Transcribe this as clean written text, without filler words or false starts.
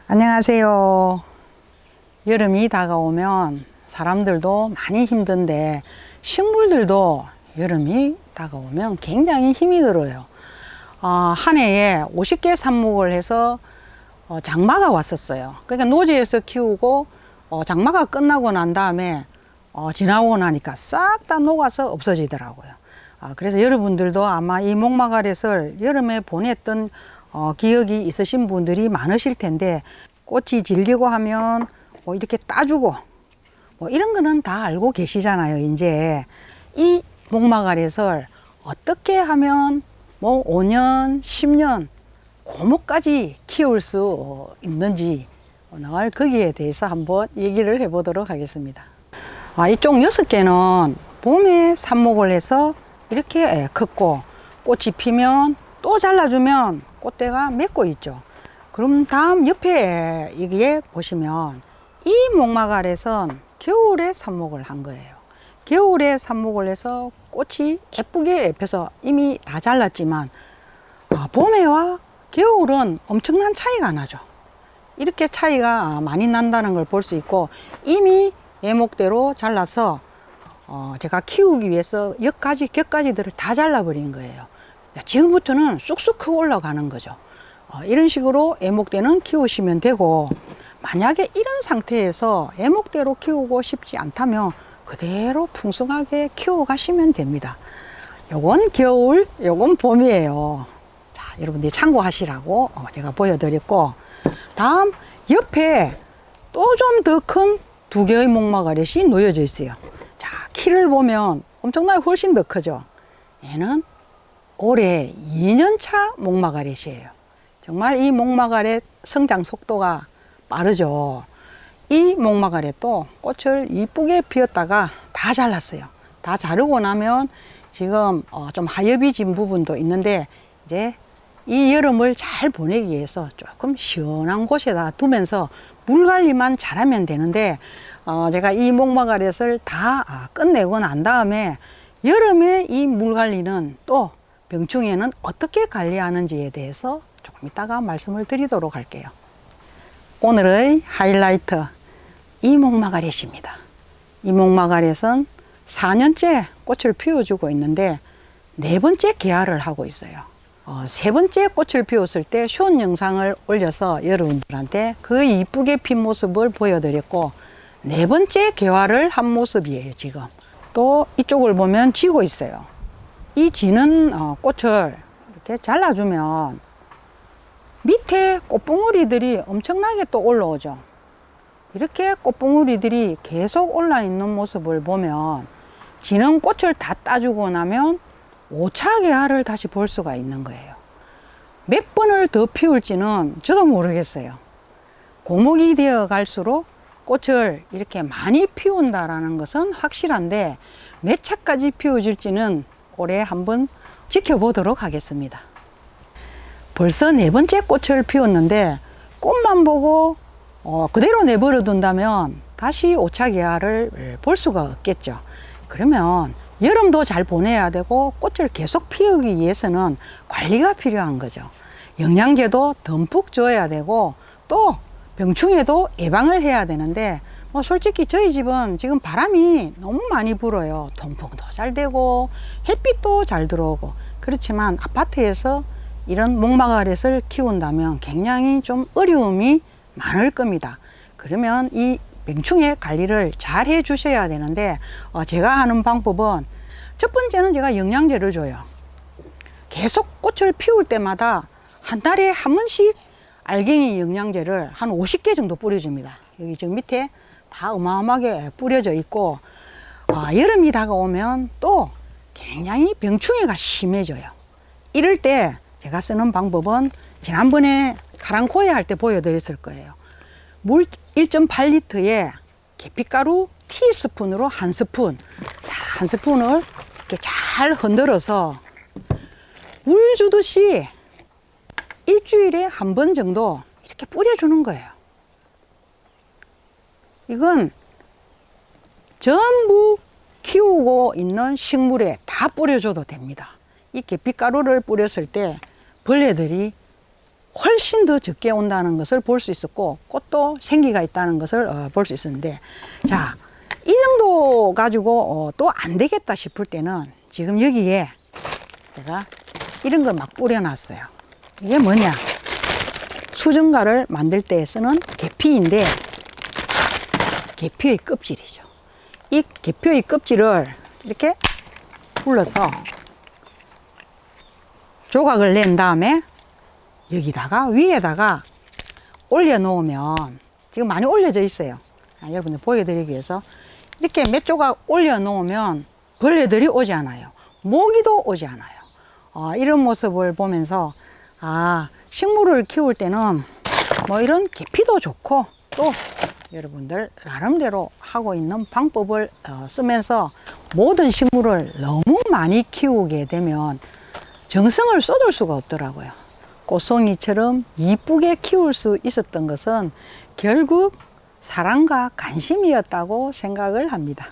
안녕하세요. 여름이 다가오면 사람들도 많이 힘든데 식물들도 여름이 다가오면 굉장히 힘이 들어요. 한 해에 50개 삽목을 해서 장마가 왔었어요. 그러니까 노지에서 키우고 장마가 끝나고 난 다음에 지나고 나니까 싹 다 녹아서 없어지더라고요. 그래서 여러분들도 아마 이 목마가렛을 여름에 보냈던 기억이 있으신 분들이 많으실 텐데, 꽃이 질리고 하면 뭐 이렇게 따주고 뭐 이런 거는 다 알고 계시잖아요. 이제 이 목마가렛을 어떻게 하면 뭐 5년, 10년 고목까지 키울 수 있는지 오늘 거기에 대해서 한번 얘기를 해보도록 하겠습니다. 이쪽 6개는 봄에 삽목을 해서 이렇게 컸고, 꽃이 피면 또 잘라주면 꽃대가 맺고 있죠. 그럼 다음 옆에 여기에 보시면 이 목마가렛은 겨울에 삽목을 한 거예요. 겨울에 삽목을 해서 꽃이 예쁘게 펴서 이미 다 잘랐지만 봄에와 겨울은 엄청난 차이가 나죠. 이렇게 차이가 많이 난다는 걸 볼 수 있고, 이미 예목대로 잘라서 제가 키우기 위해서 격가지들을 다 잘라버린 거예요. 지금부터는 쑥쑥 크고 올라가는 거죠. 이런 식으로 애목대는 키우시면 되고, 만약에 이런 상태에서 애목대로 키우고 싶지 않다면 그대로 풍성하게 키워 가시면 됩니다. 요건 겨울, 요건 봄이에요. 자, 여러분들이 참고하시라고 제가 보여드렸고, 다음 옆에 또 좀 더 큰 2개의 목마가렛이 놓여져 있어요. 자, 키를 보면 엄청나게 훨씬 더 크죠. 얘는 올해 2년차 목마가렛이에요. 정말 이 목마가렛 성장 속도가 빠르죠. 이 목마가렛도 꽃을 이쁘게 피웠다가 다 잘랐어요. 다 자르고 나면 지금 좀 하엽이진 부분도 있는데, 이제 이 여름을 잘 보내기 위해서 조금 시원한 곳에다 두면서 물 관리만 잘하면 되는데, 제가 이 목마가렛을 다 끝내고 난 다음에 여름에 이 물 관리는 또 병충해는 어떻게 관리하는지에 대해서 조금 이따가 말씀을 드리도록 할게요. 오늘의 하이라이트, 이 목마가렛입니다. 이 목마가렛은 4년째 꽃을 피워주고 있는데 4번째 개화를 하고 있어요. 3번째 꽃을 피웠을 때 쇼 영상을 올려서 여러분들한테 그 이쁘게 핀 모습을 보여드렸고, 4번째 개화를 한 모습이에요. 지금 또 이쪽을 보면 지고 있어요. 이 지는 꽃을 이렇게 잘라주면 밑에 꽃봉오리들이 엄청나게 또 올라오죠. 이렇게 꽃봉오리들이 계속 올라 있는 모습을 보면 지는 꽃을 다 따주고 나면 5차 개화를 다시 볼 수가 있는 거예요. 몇 번을 더 피울지는 저도 모르겠어요. 고목이 되어 갈수록 꽃을 이렇게 많이 피운다라는 것은 확실한데, 몇 차까지 피워질지는 올해 한번 지켜보도록 하겠습니다. 벌써 4번째 꽃을 피웠는데, 꽃만 보고 그대로 내버려 둔다면 다시 5차 개화를 볼 수가 없겠죠. 그러면 여름도 잘 보내야 되고 꽃을 계속 피우기 위해서는 관리가 필요한 거죠. 영양제도 듬뿍 줘야 되고, 또 병충해도 예방을 해야 되는데, 솔직히 저희 집은 지금 바람이 너무 많이 불어요. 통풍도 잘 되고 햇빛도 잘 들어오고. 그렇지만 아파트에서 이런 목마가렛을 키운다면 굉장히 좀 어려움이 많을 겁니다. 그러면 이 병충해 관리를 잘 해 주셔야 되는데, 제가 하는 방법은, 첫 번째는 제가 영양제를 줘요. 계속 꽃을 피울 때마다 한 달에 한 번씩 알갱이 영양제를 한 50개 정도 뿌려줍니다. 여기 지금 밑에 다 어마어마하게 뿌려져 있고, 여름이 다가오면 또 굉장히 병충해가 심해져요. 이럴 때 제가 쓰는 방법은 지난번에 카랑코에 할 때 보여드렸을 거예요. 물 1.8리터에 계피가루 티스푼으로 한 스푼, 한 스푼을 이렇게 잘 흔들어서 물 주듯이 일주일에 한 번 정도 이렇게 뿌려주는 거예요. 이건 전부 키우고 있는 식물에 다 뿌려줘도 됩니다. 이 계피가루를 뿌렸을 때 벌레들이 훨씬 더 적게 온다는 것을 볼 수 있었고, 꽃도 생기가 있다는 것을 볼 수 있었는데, 자, 이 정도 가지고 또 안 되겠다 싶을 때는 지금 여기에 제가 이런 걸 막 뿌려놨어요. 이게 뭐냐? 수정가를 만들 때 쓰는 계피인데, 계피의 껍질이죠. 이 계피의 껍질을 이렇게 불러서 조각을 낸 다음에 여기다가 위에다가 올려 놓으면, 지금 많이 올려져 있어요. 여러분들 보여드리기 위해서 이렇게 몇 조각 올려 놓으면 벌레들이 오지 않아요. 모기도 오지 않아요. 이런 모습을 보면서 식물을 키울 때는 뭐 이런 계피도 좋고, 또 여러분들 나름대로 하고 있는 방법을 쓰면서 모든 식물을 너무 많이 키우게 되면 정성을 쏟을 수가 없더라고요. 꽃송이처럼 이쁘게 키울 수 있었던 것은 결국 사랑과 관심이었다고 생각을 합니다.